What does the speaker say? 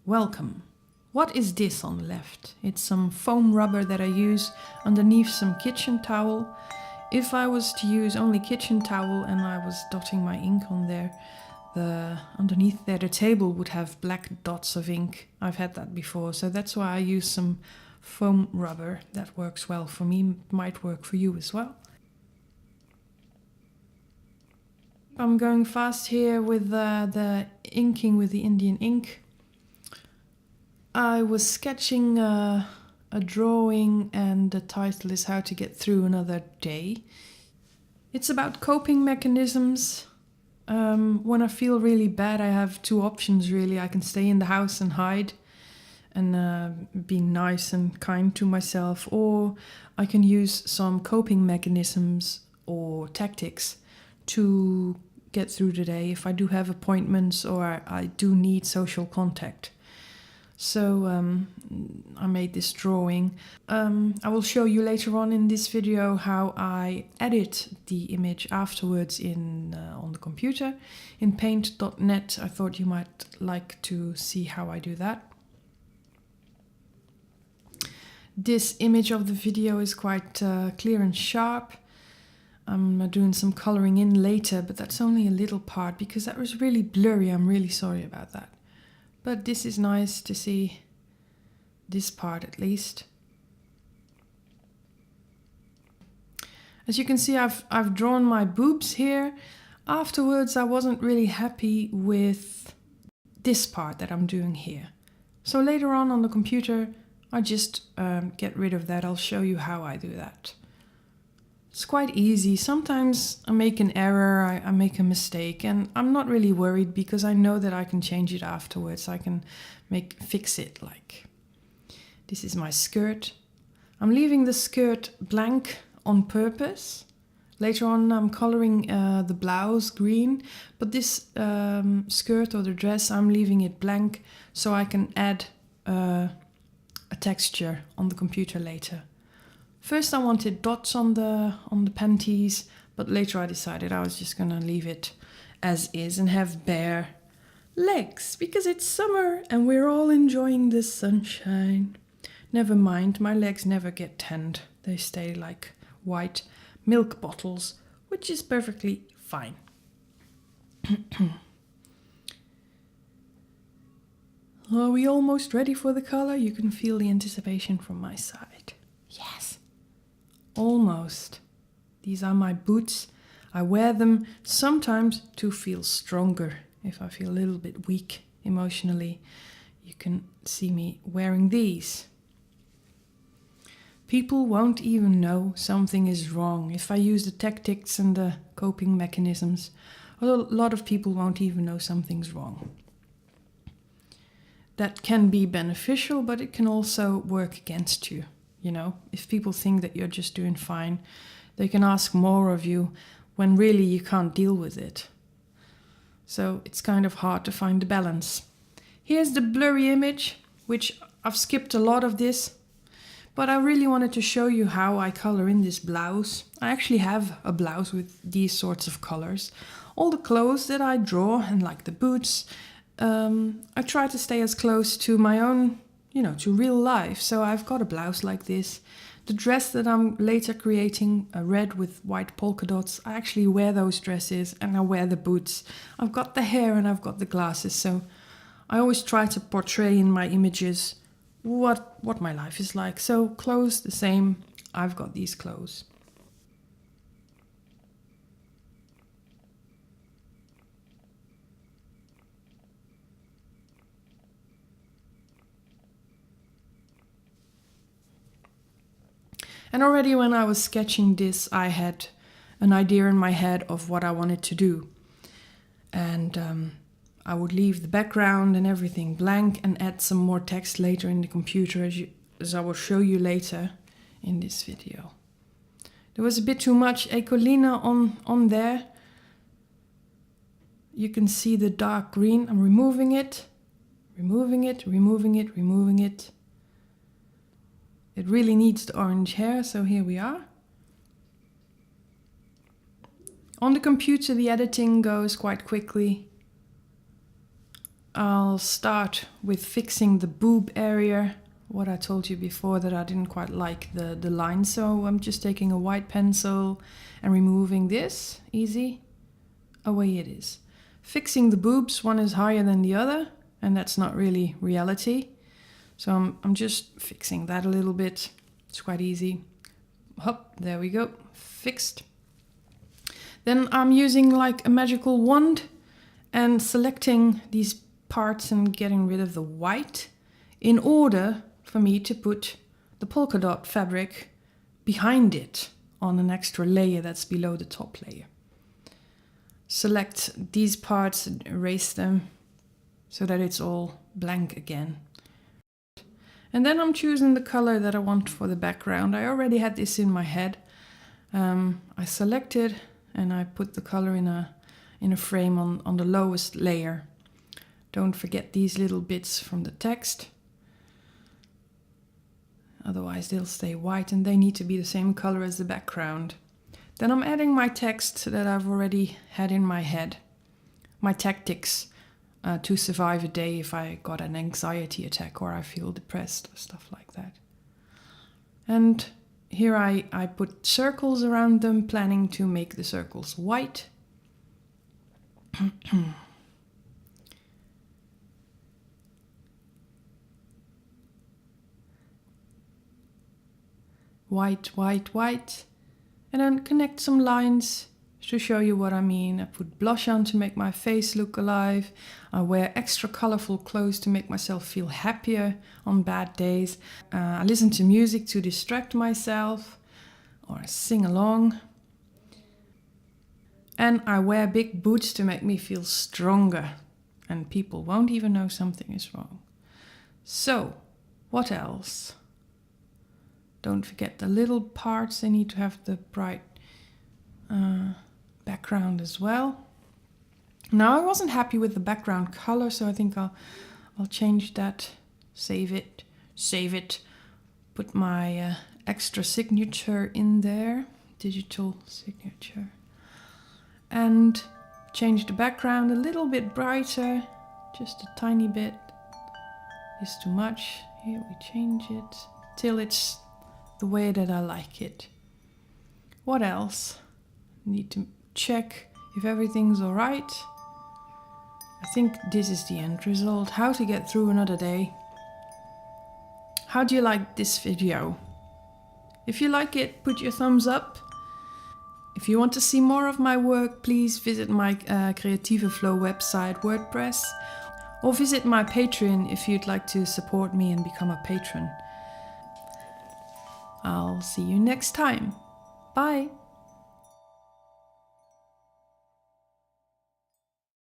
Welcome. What is this on the left? It's some foam rubber that I use underneath some kitchen towel. If I was to use only kitchen towel and I was dotting my ink on there, underneath there the table would have black dots of ink. I've had that before, so that's why I use some foam rubber. That works well for me, might work for you as well. I'm going fast here with the inking with the Indian ink. I was sketching a drawing and the title is How to Get Through Another Day. It's about coping mechanisms. When I feel really bad, I have two options really. I can stay in the house and hide and be nice and kind to myself, or I can use some coping mechanisms or tactics to get through the day if I do have appointments or I do need social contact. So I made this drawing. I will show you later on in this video how I edit the image afterwards on the computer. In paint.net, I thought you might like to see how I do that. This image of the video is quite clear and sharp. I'm doing some coloring in later, but that's only a little part because that was really blurry. I'm really sorry about that. But this is nice to see, this part at least. As you can see, I've drawn my boobs here. Afterwards, I wasn't really happy with this part that I'm doing here. So later on the computer, I just get rid of that. I'll show you how I do that. It's quite easy. Sometimes I make an error, I make a mistake, and I'm not really worried because I know that I can change it afterwards. I can fix it. Like, this is my skirt. I'm leaving the skirt blank on purpose. Later on I'm coloring the blouse green, but this skirt or the dress, I'm leaving it blank so I can add a texture on the computer later. First I wanted dots on the panties, but later I decided I was just gonna leave it as is and have bare legs because it's summer and we're all enjoying the sunshine. Never mind, my legs never get tanned. They stay like white milk bottles, which is perfectly fine. Are we almost ready for the color? You can feel the anticipation from my side. Yes. Almost. These are my boots. I wear them sometimes to feel stronger. If I feel a little bit weak emotionally, you can see me wearing these. People won't even know something is wrong. If I use the tactics and the coping mechanisms, a lot of people won't even know something's wrong. That can be beneficial, but it can also work against you. You know, if people think that you're just doing fine, they can ask more of you when really you can't deal with it. So it's kind of hard to find the balance. Here's the blurry image, which I've skipped a lot of this, but I really wanted to show you how I color in this blouse. I actually have a blouse with these sorts of colors. All the clothes that I draw, and like the boots, I try to stay as close to my own, to real life. So I've got a blouse like this. The dress that I'm later creating, a red with white polka dots, I actually wear those dresses and I wear the boots. I've got the hair and I've got the glasses. So I always try to portray in my images what my life is like. So clothes the same. I've got these clothes. And already when I was sketching this, I had an idea in my head of what I wanted to do. And I would leave the background and everything blank and add some more text later in the computer, as I will show you later in this video. There was a bit too much Ecolina on there. You can see the dark green. I'm removing it, removing it, removing it, removing it. It really needs the orange hair, so here we are. On the computer, the editing goes quite quickly. I'll start with fixing the boob area. What I told you before, that I didn't quite like the line, so I'm just taking a white pencil and removing this. Easy. Away it is. Fixing the boobs, one is higher than the other, and that's not really reality. So I'm just fixing that a little bit. It's quite easy. Hop, there we go. Fixed. Then I'm using like a magical wand and selecting these parts and getting rid of the white in order for me to put the polka dot fabric behind it on an extra layer that's below the top layer. Select these parts and erase them so that it's all blank again. And then I'm choosing the color that I want for the background. I already had this in my head. I selected and I put the color in a frame on the lowest layer. Don't forget these little bits from the text. Otherwise they'll stay white and they need to be the same color as the background. Then I'm adding my text that I've already had in my head. My tactics to survive a day if I got an anxiety attack or I feel depressed or stuff like that. And here I put circles around them, planning to make the circles white. White, white, white. And then connect some lines to show you what I mean. I put blush on to make my face look alive. I wear extra colorful clothes to make myself feel happier on bad days. I listen to music to distract myself, or I sing along. And I wear big boots to make me feel stronger, and people won't even know something is wrong. So, what else? Don't forget the little parts, they need to have the bright background as well. Now I wasn't happy with the background color, so I think I'll change that, save it, put my extra signature in there, digital signature, and change the background a little bit brighter, just a tiny bit. Is too much. Here we change it till it's the way that I like it. What else? Need to check if everything's all right. I think this is the end result. How to get through another day. How do you like this video? If you like it, put your thumbs up. If you want to see more of my work, please visit my Creative Flow website, WordPress, or visit my Patreon if you'd like to support me and become a patron. I'll see you next time. Bye!